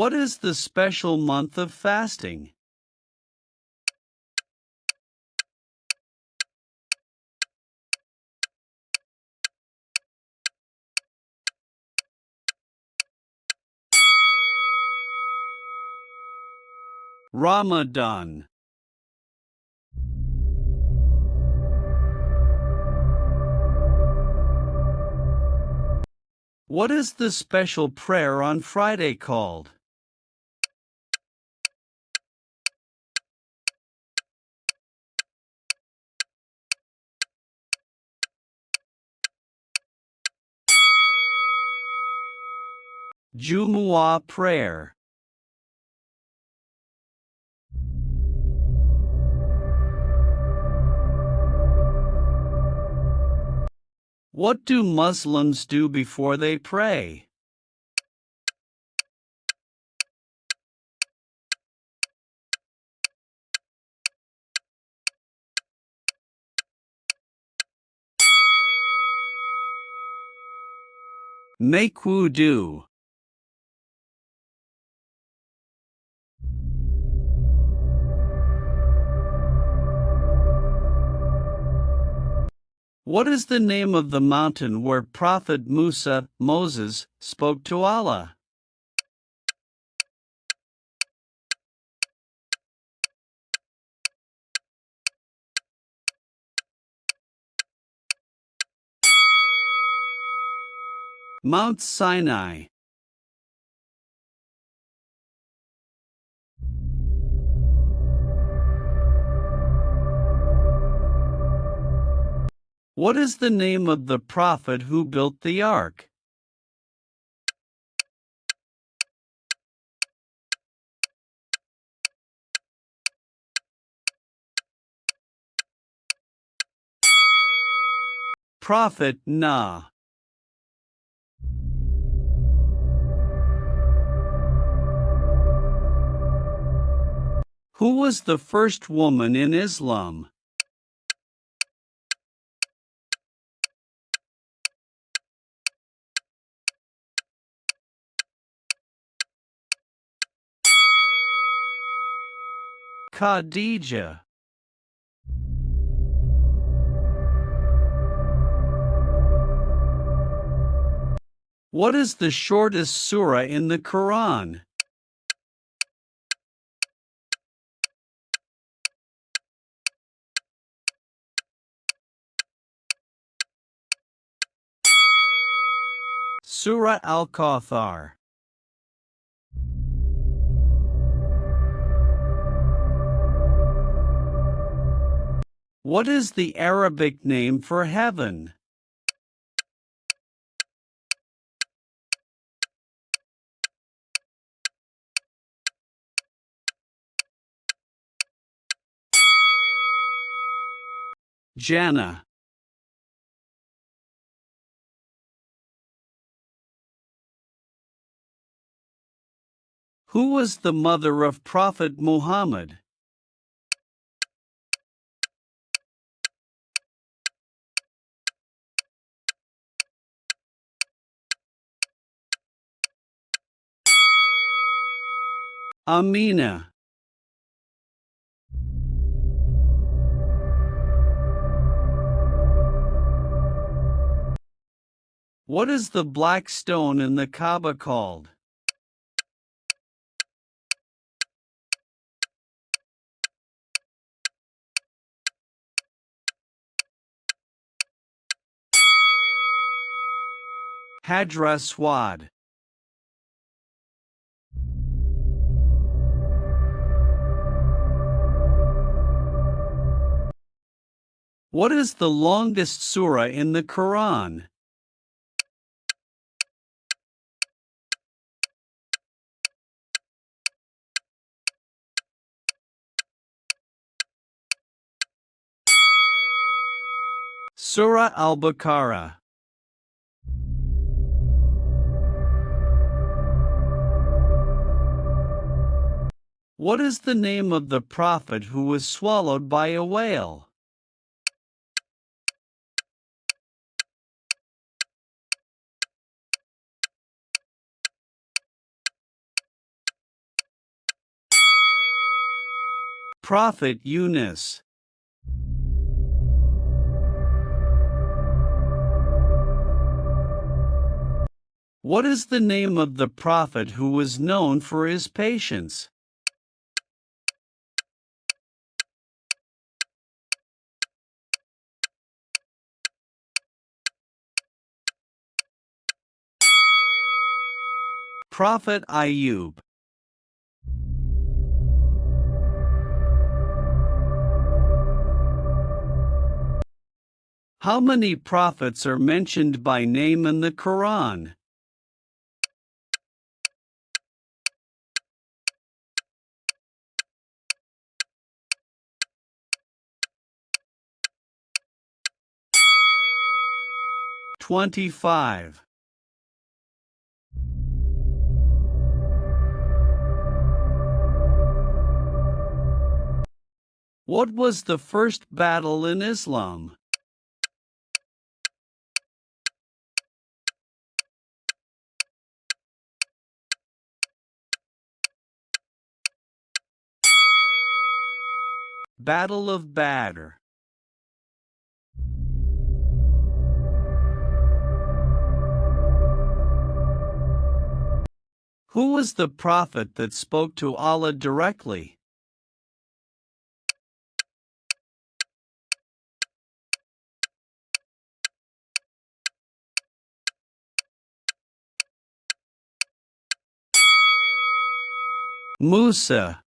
What is the special month of fasting? Ramadan. What is the special prayer on Friday called? Mujmu'ah prayer. What do Muslims do before they pray? Make wudu. What is the name of the mountain where Prophet Moses, spoke to Allah? Mount Sinai. What is the name of the prophet who built the ark? Prophet Noah. Who was the first woman in Islam? Khadija. What is the shortest surah in the Quran? Surah Al-Kawthar. What is the Arabic name for heaven? Jannah. Who was the mother of Prophet Muhammad? Amina. What is the black stone in the Kaaba called? Hajar Aswad. What is the longest surah in the Quran? Surah Al-Baqarah. What is the name of the prophet who was swallowed by a whale? Prophet Yunus. What is the name of the prophet who was known for his patience? Prophet Ayub. How many prophets are mentioned by name in the Quran? "25." What was the first battle in Islam? Battle of Badr. Who was the prophet that spoke to Allah directly? Musa.